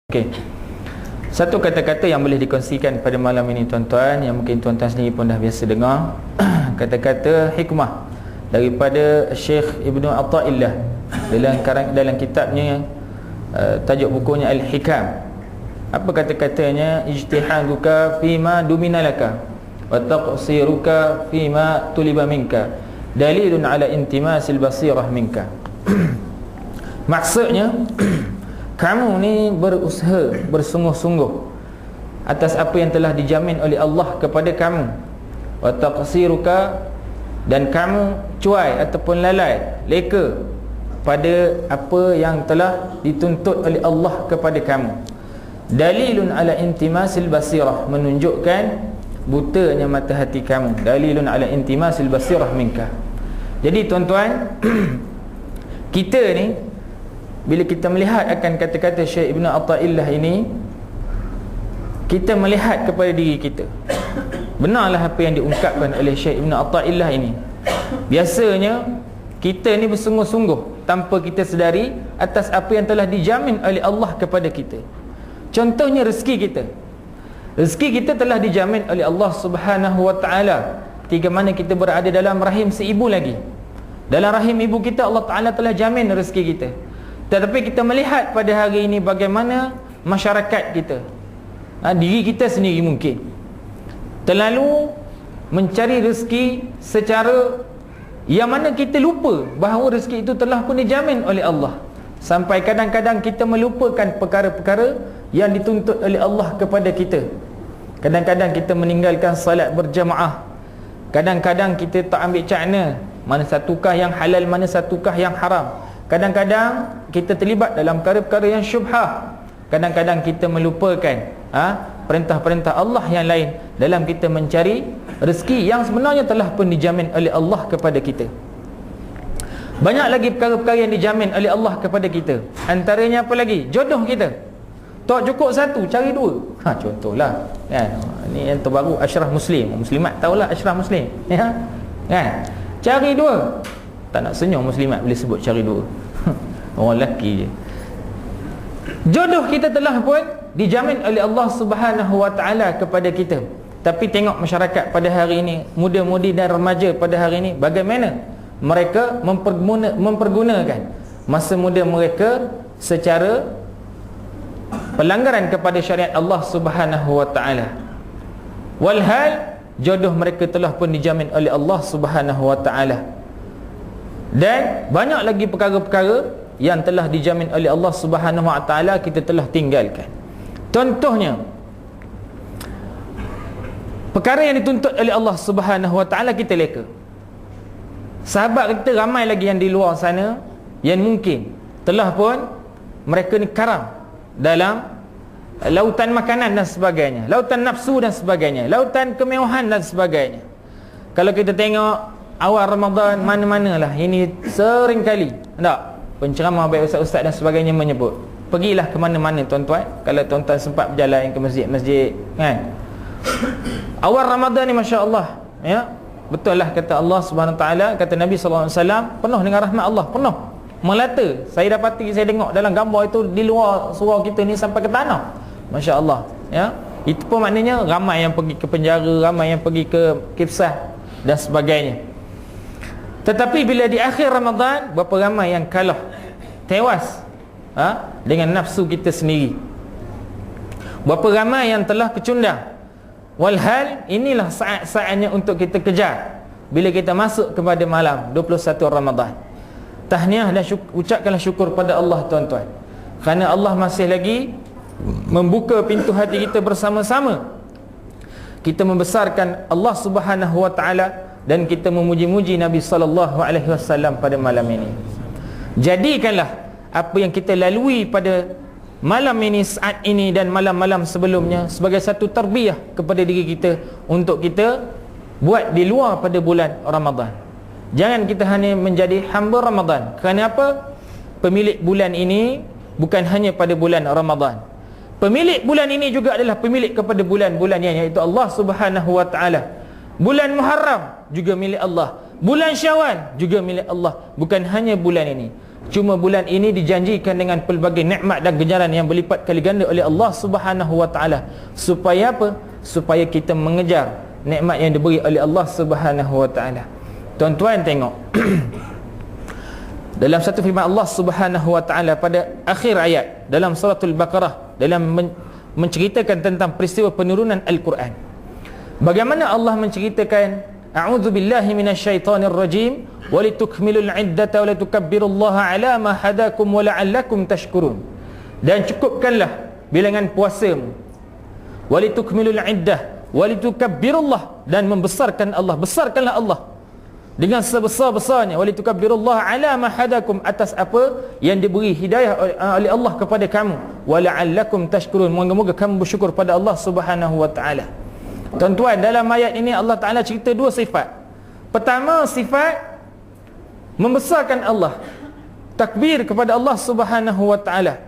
Okey. Satu kata-kata yang boleh dikongsikan pada malam ini tuan-tuan, yang mungkin tuan-tuan sendiri pun dah biasa dengar. Kata-kata hikmah daripada Syekh Ibnu Athaillah dalam kitabnya, tajuk bukunya Al-Hikam. Apa kata-katanya? Ijtihaduka fima dumina laka wa taqsiruka fima tuliba minka dalilun ala intimasil basirah minka. Maksudnya kamu ni berusaha bersungguh-sungguh atas apa yang telah dijamin oleh Allah kepada kamu, wa taqsiruka, dan kamu cuai ataupun lalai leka pada apa yang telah dituntut oleh Allah kepada kamu. Dalilun ala intimasil basirah, menunjukkan butanya mata hati kamu. Dalilun ala intimasil basirah minka. Jadi tuan-tuan, kita ni bila kita melihat akan kata-kata Syekh Ibnu Athaillah ini, kita melihat kepada diri kita. Benarlah apa yang diungkapkan oleh Syekh Ibnu Athaillah ini. Biasanya kita ni bersungguh-sungguh tanpa kita sedari atas apa yang telah dijamin oleh Allah kepada kita. Contohnya rezeki kita. Rezeki kita telah dijamin oleh Allah Subhanahu wa taala ketika mana kita berada dalam rahim seibu lagi. Dalam rahim ibu kita, Allah Taala telah jamin rezeki kita. Tetapi kita melihat pada hari ini bagaimana masyarakat kita, diri kita sendiri mungkin terlalu mencari rezeki secara yang mana kita lupa bahawa rezeki itu telah pun dijamin oleh Allah. Sampai kadang-kadang kita melupakan perkara-perkara yang dituntut oleh Allah kepada kita. Kadang-kadang kita meninggalkan salat berjamaah. Kadang-kadang kita tak ambil cakna mana satukah yang halal, mana satukah yang haram. Kadang-kadang kita terlibat dalam perkara-perkara yang syubhah. Kadang-kadang kita melupakan perintah-perintah Allah yang lain dalam kita mencari rezeki yang sebenarnya telah pun dijamin oleh Allah kepada kita. Banyak lagi perkara-perkara yang dijamin oleh Allah kepada kita. Antaranya apa lagi? Jodoh kita. Tak cukup satu, cari dua. Contohlah kan, ni yang terbaru Ashraf Muslim. Muslimat tahulah Ashraf Muslim, ya kan? Cari dua. Tak nak senyum muslimat bila sebut cari dua. Orang lelaki je. Jodoh kita telah pun dijamin oleh Allah Subhanahu wa taala kepada kita. Tapi tengok masyarakat pada hari ini, muda-mudi dan remaja pada hari ini, bagaimana mereka mempergunakan masa muda mereka secara pelanggaran kepada syariat Allah Subhanahu wa taala. Walhal jodoh mereka telah pun dijamin oleh Allah Subhanahu wa taala. Dan banyak lagi perkara-perkara yang telah dijamin oleh Allah Subhanahu wa taala kita telah tinggalkan. Contohnya, perkara yang dituntut oleh Allah Subhanahu wa taala kita leka. Sahabat kita ramai lagi yang di luar sana yang mungkin telah pun mereka ni karam dalam lautan makanan dan sebagainya, lautan nafsu dan sebagainya, lautan kemewahan dan sebagainya. Kalau kita tengok awal Ramadan, mana-manalah ini sering kali penceramah baik ustaz-ustaz dan sebagainya menyebut, pergilah ke mana-mana tuan-tuan, kalau tuan-tuan sempat berjalan ke masjid-masjid kan, awal Ramadan ni masya-Allah, ya, betul lah kata Allah Subhanahu Wa Taala, kata Nabi sallallahu alaihi wasallam, penuh dengan rahmat Allah, penuh melata. Saya dapati, saya tengok dalam gambar itu di luar surau kita ni sampai ke tanah, masya-Allah, ya. Itu pun maknanya ramai yang pergi ke penjara, ramai yang pergi ke kifsah dan sebagainya. Tetapi bila di akhir Ramadan, berapa ramai yang kalah, tewas dengan nafsu kita sendiri. Berapa ramai yang telah kecundang. Walhal inilah saat-saatnya untuk kita kejar bila kita masuk kepada malam 21 Ramadan. Tahniah dan ucapkanlah syukur pada Allah tuan-tuan, kerana Allah masih lagi membuka pintu hati kita bersama-sama. Kita membesarkan Allah Subhanahu wa taala dan kita memuji-muji Nabi sallallahu alaihi wasallam pada malam ini. Jadikanlah apa yang kita lalui pada malam ini, saat ini dan malam-malam sebelumnya sebagai satu tarbiyah kepada diri kita untuk kita buat di luar pada bulan Ramadan. Jangan kita hanya menjadi hamba Ramadan. Kerana apa? Pemilik bulan ini bukan hanya pada bulan Ramadan. Pemilik bulan ini juga adalah pemilik kepada bulan-bulan yang, iaitu Allah Subhanahu wa taala. Bulan Muharram juga milik Allah, bulan Syawal juga milik Allah. Bukan hanya bulan ini, Cuma bulan ini dijanjikan dengan pelbagai nikmat dan ganjaran yang berlipat kali ganda oleh Allah Subhanahu wa taala. Supaya apa? Supaya kita mengejar nikmat yang diberi oleh Allah Subhanahu wa taala. Tuan-tuan tengok. Dalam satu firman Allah Subhanahu wa taala pada akhir ayat dalam suratul Baqarah, dalam menceritakan tentang peristiwa penurunan Al-Quran. Bagaimana Allah menceritakan a'udzu billahi minasyaitonir rajim walitukmilul iddata walitukabbirullaha ala ma hadakum wa la'allakum tashkurun. Dan cukupkanlah bilangan puasamu, walitukmilul iddah walitukabbirullah, dan membesarkan Allah, besarkanlah Allah dengan sebesar-besarnya, walitukabbirullah ala ma hadakum, atas apa yang diberi hidayah oleh Allah kepada kamu, wa la'allakum tashkurun, moga-moga kamu bersyukur pada Allah Subhanahu wa taala. Tuan-tuan, dalam ayat ini Allah Taala cerita dua sifat. Pertama, sifat membesarkan Allah, takbir kepada Allah Subhanahu wa taala.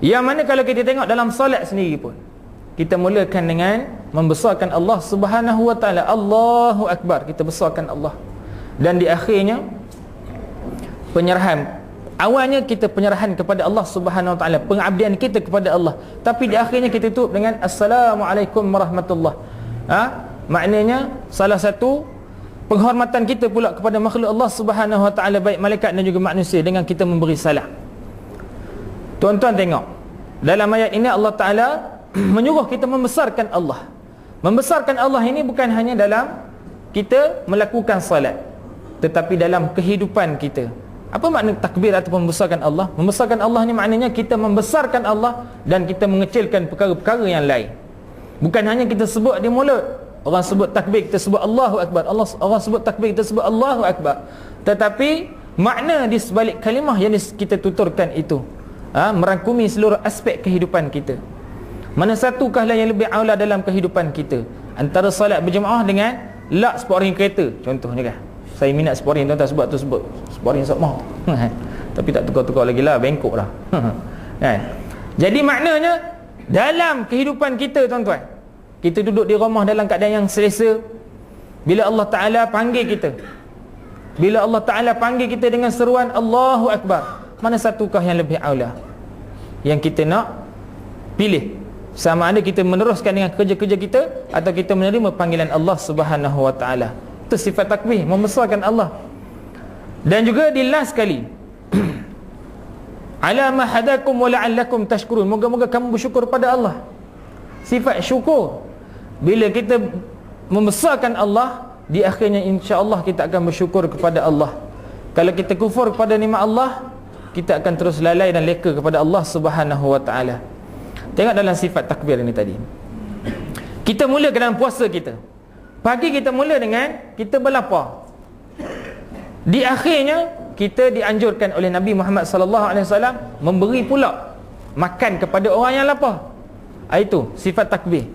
Yang mana kalau kita tengok dalam solat sendiri pun, kita mulakan dengan membesarkan Allah Subhanahu wa taala. Allahu akbar, kita besarkan Allah. Dan di akhirnya penyerahan. Awalnya kita penyerahan kepada Allah Subhanahu wa taala, pengabdian kita kepada Allah. Tapi di akhirnya kita tutup dengan assalamualaikum warahmatullah. Maknanya salah satu penghormatan kita pula kepada makhluk Allah Subhanahu wa taala, baik malaikat dan juga manusia, dengan kita memberi salam. Tuan-tuan tengok, dalam ayat ini Allah Taala menyuruh kita membesarkan Allah. Membesarkan Allah ini bukan hanya dalam kita melakukan salat, tetapi dalam kehidupan kita. Apa makna takbir ataupun membesarkan Allah? Membesarkan Allah ni maknanya kita membesarkan Allah dan kita mengecilkan perkara-perkara yang lain. Bukan hanya kita sebut di mulut. Orang sebut takbir, kita sebut Allahu Akbar. Orang sebut takbir, kita sebut Allahu Akbar. Tetapi makna di sebalik kalimah yang kita tuturkan itu merangkumi seluruh aspek kehidupan kita. Mana satukah yang lebih aula dalam kehidupan kita? Antara salat berjemaah dengan lak separuh kereta, contohnya kan. Saya minat sporting, tuan-tuan, sebab tu sebut sporting sok mau. Tapi tak tukar-tukar lagi lah, bengkok lah. Jadi maknanya dalam kehidupan kita, tuan-tuan, kita duduk di rumah dalam keadaan yang selesa. Bila Allah Ta'ala panggil kita, bila Allah Ta'ala panggil kita dengan seruan Allahu Akbar, mana satukah yang lebih aula yang kita nak pilih? Sama ada kita meneruskan dengan kerja-kerja kita atau kita menerima panggilan Allah Subhanahu wa taala. Itu sifat takbir, membesarkan Allah. Dan juga di last sekali ala ma hadakum wa la'allakum tashkurun, moga-moga kamu bersyukur pada Allah. Sifat syukur, bila kita membesarkan Allah, di akhirnya insya-Allah kita akan bersyukur kepada Allah. Kalau kita kufur kepada nikmat Allah, kita akan terus lalai dan leka kepada Allah Subhanahu wa taala. Tengok dalam sifat takbir ini tadi. Kita mula dalam puasa kita. Pagi kita mula dengan kita berlapar. Di akhirnya kita dianjurkan oleh Nabi Muhammad sallallahu alaihi wasallam memberi pula makan kepada orang yang lapar. Itu sifat takbir.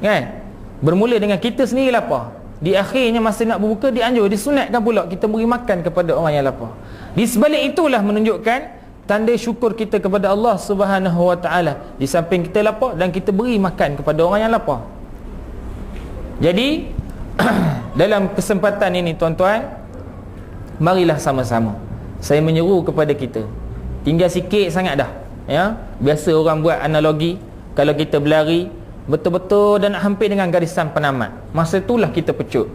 Kan? Bermula dengan kita sendiri lapar. Di akhirnya masa nak berbuka disunatkan pula kita beri makan kepada orang yang lapar. Di sebalik itulah menunjukkan tanda syukur kita kepada Allah Subhanahu wa taala. Di samping kita lapar dan kita beri makan kepada orang yang lapar. Jadi dalam kesempatan ini, tuan-tuan, marilah sama-sama saya menyeru kepada kita, tinggal sikit sangat dah, ya. Biasa orang buat analogi, kalau kita berlari betul-betul dan hampir dengan garisan penamat, masa itulah kita pecut.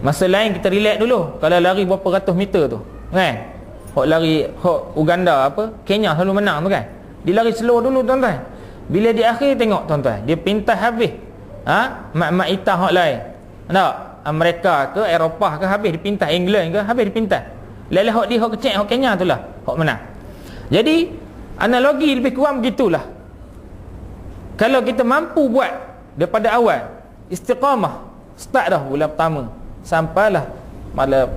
Masa lain kita relax dulu. Kalau lari berapa ratus meter tu, kan, hok lari hok Uganda apa Kenya selalu menang tu kan, dia lari slow dulu, tuan-tuan. Bila di akhir tengok, tuan-tuan, dia pintas habis. Mak-mak itah hok lain, tak, Amerika ke Eropah ke habis dipintas, England ke habis dipintas. Lelah hok di hok kecil hok Kenya itulah hok menang. Jadi analogi lebih kurang begitulah. Kalau kita mampu buat daripada awal, istiqamah, start dah bulan pertama sampailah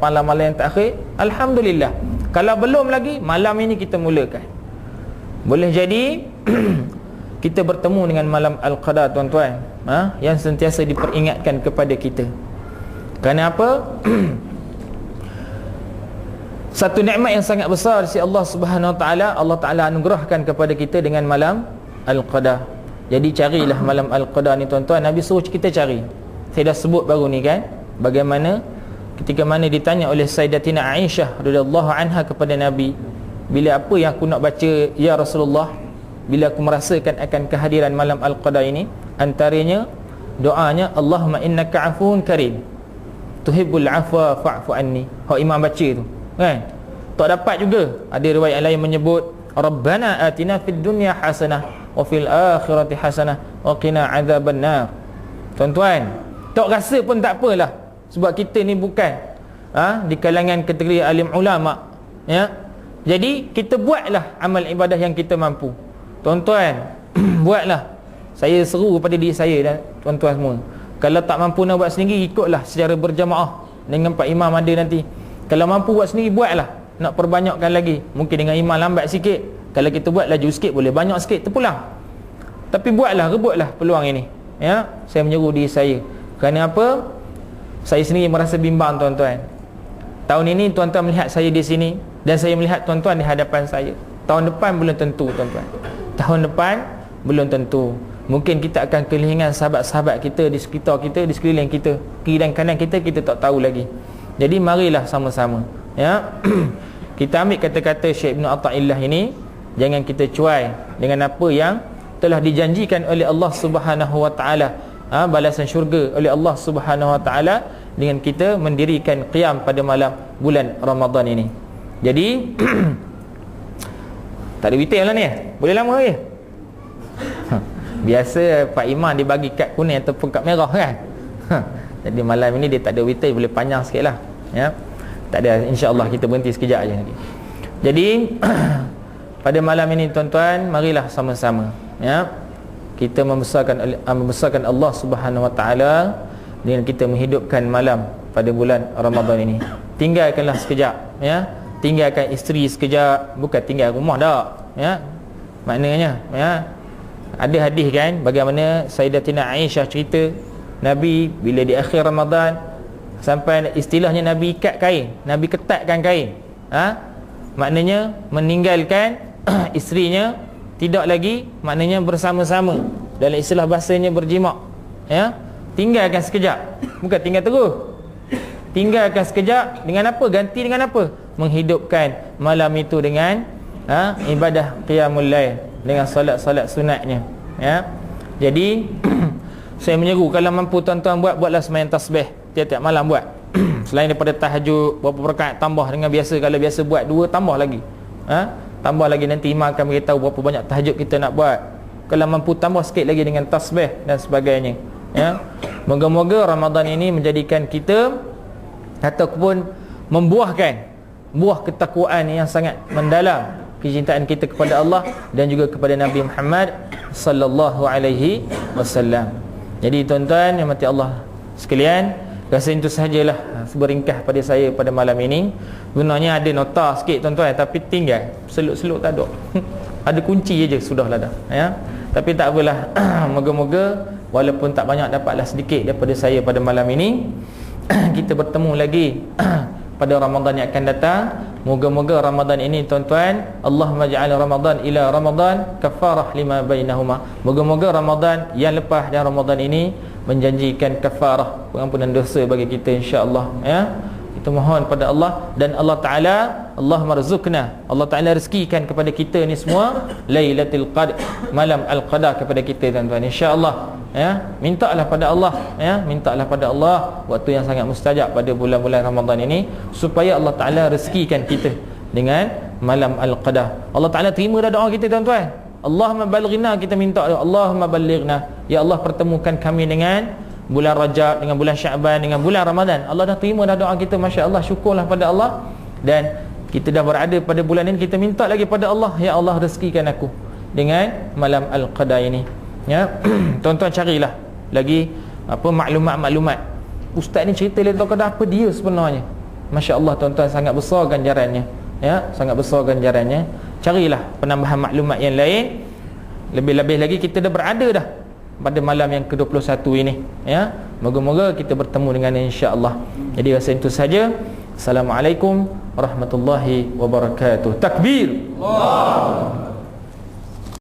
malam-malam yang terakhir, alhamdulillah. Kalau belum lagi, malam ini kita mulakan. Boleh jadi kita bertemu dengan malam Al-Qadar, tuan-tuan, yang sentiasa diperingatkan kepada kita. Kerana apa? Satu nikmat yang sangat besar si Allah Subhanahu wa taala, Allah Taala anugerahkan kepada kita dengan malam Al-Qadar. Jadi carilah malam Al-Qadar ni, tuan-tuan. Nabi suruh kita cari. Saya dah sebut baru ni kan, bagaimana ketika mana ditanya oleh Sayyidatina Aisyah radhiyallahu anha kepada Nabi, bila apa yang aku nak baca ya Rasulullah bila aku merasakan akan kehadiran malam Al-Qadar ini? Antaranya doanya, Allahumma innaka afuun karim tuhibbul afwa fa'fu anni. Hak imam baca tu kan. Tak dapat juga, ada riwayat lain menyebut Rabbana atina fid dunya hasanah wa fil akhirati hasanah wa qina adzabannar. Tuan-tuan, tak rasa pun tak apalah, sebab kita ni bukan di kalangan kategori alim ulama, ya. Jadi kita buatlah amal ibadah yang kita mampu. Tuan-tuan, buatlah. Saya seru pada diri saya dan tuan-tuan semua, kalau tak mampu nak buat sendiri, ikutlah secara berjamaah dengan Pak Imam ada nanti. Kalau mampu buat sendiri, buatlah. Nak perbanyakkan lagi, mungkin dengan imam lambat sikit, kalau kita buat laju sikit boleh, banyak sikit terpulang. Tapi buatlah, rebutlah peluang ini, ya. Saya menyeru diri saya. Kerana apa? Saya sendiri merasa bimbang, tuan-tuan. Tahun ini tuan-tuan melihat saya di sini, dan saya melihat tuan-tuan di hadapan saya. Tahun depan belum tentu, tuan-tuan. Tahun depan belum tentu. Mungkin kita akan kehilangan sahabat-sahabat kita di sekitar kita, di sekeliling kita, kiri dan kanan kita tak tahu lagi. Jadi marilah sama-sama, ya. Kita ambil kata-kata Syekh Ibn Atha'illah ini, jangan kita cuai dengan apa yang telah dijanjikan oleh Allah Subhanahu wa taala, balasan syurga oleh Allah Subhanahu wa taala dengan kita mendirikan qiyam pada malam bulan Ramadan ini. Jadi tak ada witir lah ni, boleh lama je. Biasa Pak Imam dia bagi kad kuning ataupun kad merah kan. Jadi malam ini dia tak ada witir, boleh panjang sikit lah, ya. Tak ada, insya-Allah kita berhenti sekejap aja nanti. Jadi pada malam ini tuan-tuan, marilah sama-sama, ya, kita membesarkan Allah Subhanahu wa taala dengan kita menghidupkan malam pada bulan Ramadan ini. Tinggalkanlah sekejap, ya. Tinggalkan isteri sekejap, bukan tinggal rumah dak, ya. Maknanya, ya, ada hadis kan bagaimana Sayyidatina Aisyah cerita Nabi bila di akhir Ramadan sampai istilahnya Nabi ikat kain, Nabi ketatkan kain, maknanya meninggalkan isterinya, tidak lagi maknanya bersama-sama, dalam istilah bahasanya berjimak, ya. Tinggalkan sekejap, bukan tinggal terus. Tinggalkan sekejap dengan apa? Ganti dengan apa? Menghidupkan malam itu dengan ibadah qiyamul lail, dengan solat-solat sunatnya, ya. Jadi saya menyeru, kalau mampu tuan-tuan buatlah sembahyang tasbih tiap-tiap malam buat. Selain daripada tahajud berapa rakaat, tambah dengan biasa. Kalau biasa buat 2, tambah lagi, tambah lagi. Nanti imam akan beritahu berapa banyak tahajud kita nak buat. Kalau mampu tambah sikit lagi dengan tasbih dan sebagainya, ya. Moga-moga Ramadan ini menjadikan kita ataupun membuahkan buah ketakwaan yang sangat mendalam, kecintaan kita kepada Allah dan juga kepada Nabi Muhammad sallallahu alaihi wasallam. Jadi tuan-tuan yang mati Allah sekalian, rasa itu sahajalah seberingkah pada saya pada malam ini. Sebenarnya ada nota sikit tuan-tuan, tapi tinggal seluk-seluk tak ada. Ada kunci je sudahlah dah, ya. Tapi tak apalah. Moga-moga walaupun tak banyak, dapatlah sedikit daripada saya pada malam ini. Kita bertemu lagi pada Ramadan yang akan datang. Moga-moga Ramadan ini tuan-tuan, Allahumma ja'al Ramadan ila Ramadan kafarah lima bainahuma. Moga-moga Ramadan yang lepas dan Ramadan ini menjanjikan kafarah, pengampunan dosa bagi kita, insya-Allah, ya. Kita mohon pada Allah, dan Allah Ta'ala, Allahumma rizukna, Allah Ta'ala rezekikan kepada kita ni semua Lailatul Qadr, malam Al-Qadar kepada kita tuan-tuan, insya-Allah, ya. Mintalah pada Allah, ya, mintalah pada Allah waktu yang sangat mustajab pada bulan-bulan Ramadan ini, supaya Allah Ta'ala rezekikan kita dengan malam Al-Qadar. Allah Ta'ala terima dah doa kita tuan-tuan. Allahumma balighna, kita minta doa, Allahumma balighna, ya Allah pertemukan kami dengan bulan Rajab, dengan bulan Syaban, dengan bulan Ramadan. Allah dah terima dah doa kita, masya-Allah, syukurlah pada Allah. Dan kita dah berada pada bulan ini, kita minta lagi pada Allah, ya Allah rezekikan aku dengan malam Al-Qadar ini, ya. Tuan-tuan carilah lagi apa maklumat-maklumat. Ustaz ni cerita Lailatul Qadar apa dia sebenarnya? Masya-Allah tuan-tuan, sangat besar ganjarannya, ya, sangat besar ganjarannya. Carilah penambahan maklumat yang lain. Lebih-lebih lagi kita dah berada dah pada malam yang ke-21 ini, ya. Moga-moga kita bertemu dengan insya-Allah. Jadi rasa itu saja. Assalamualaikum warahmatullahi wabarakatuh. Takbir. Allah.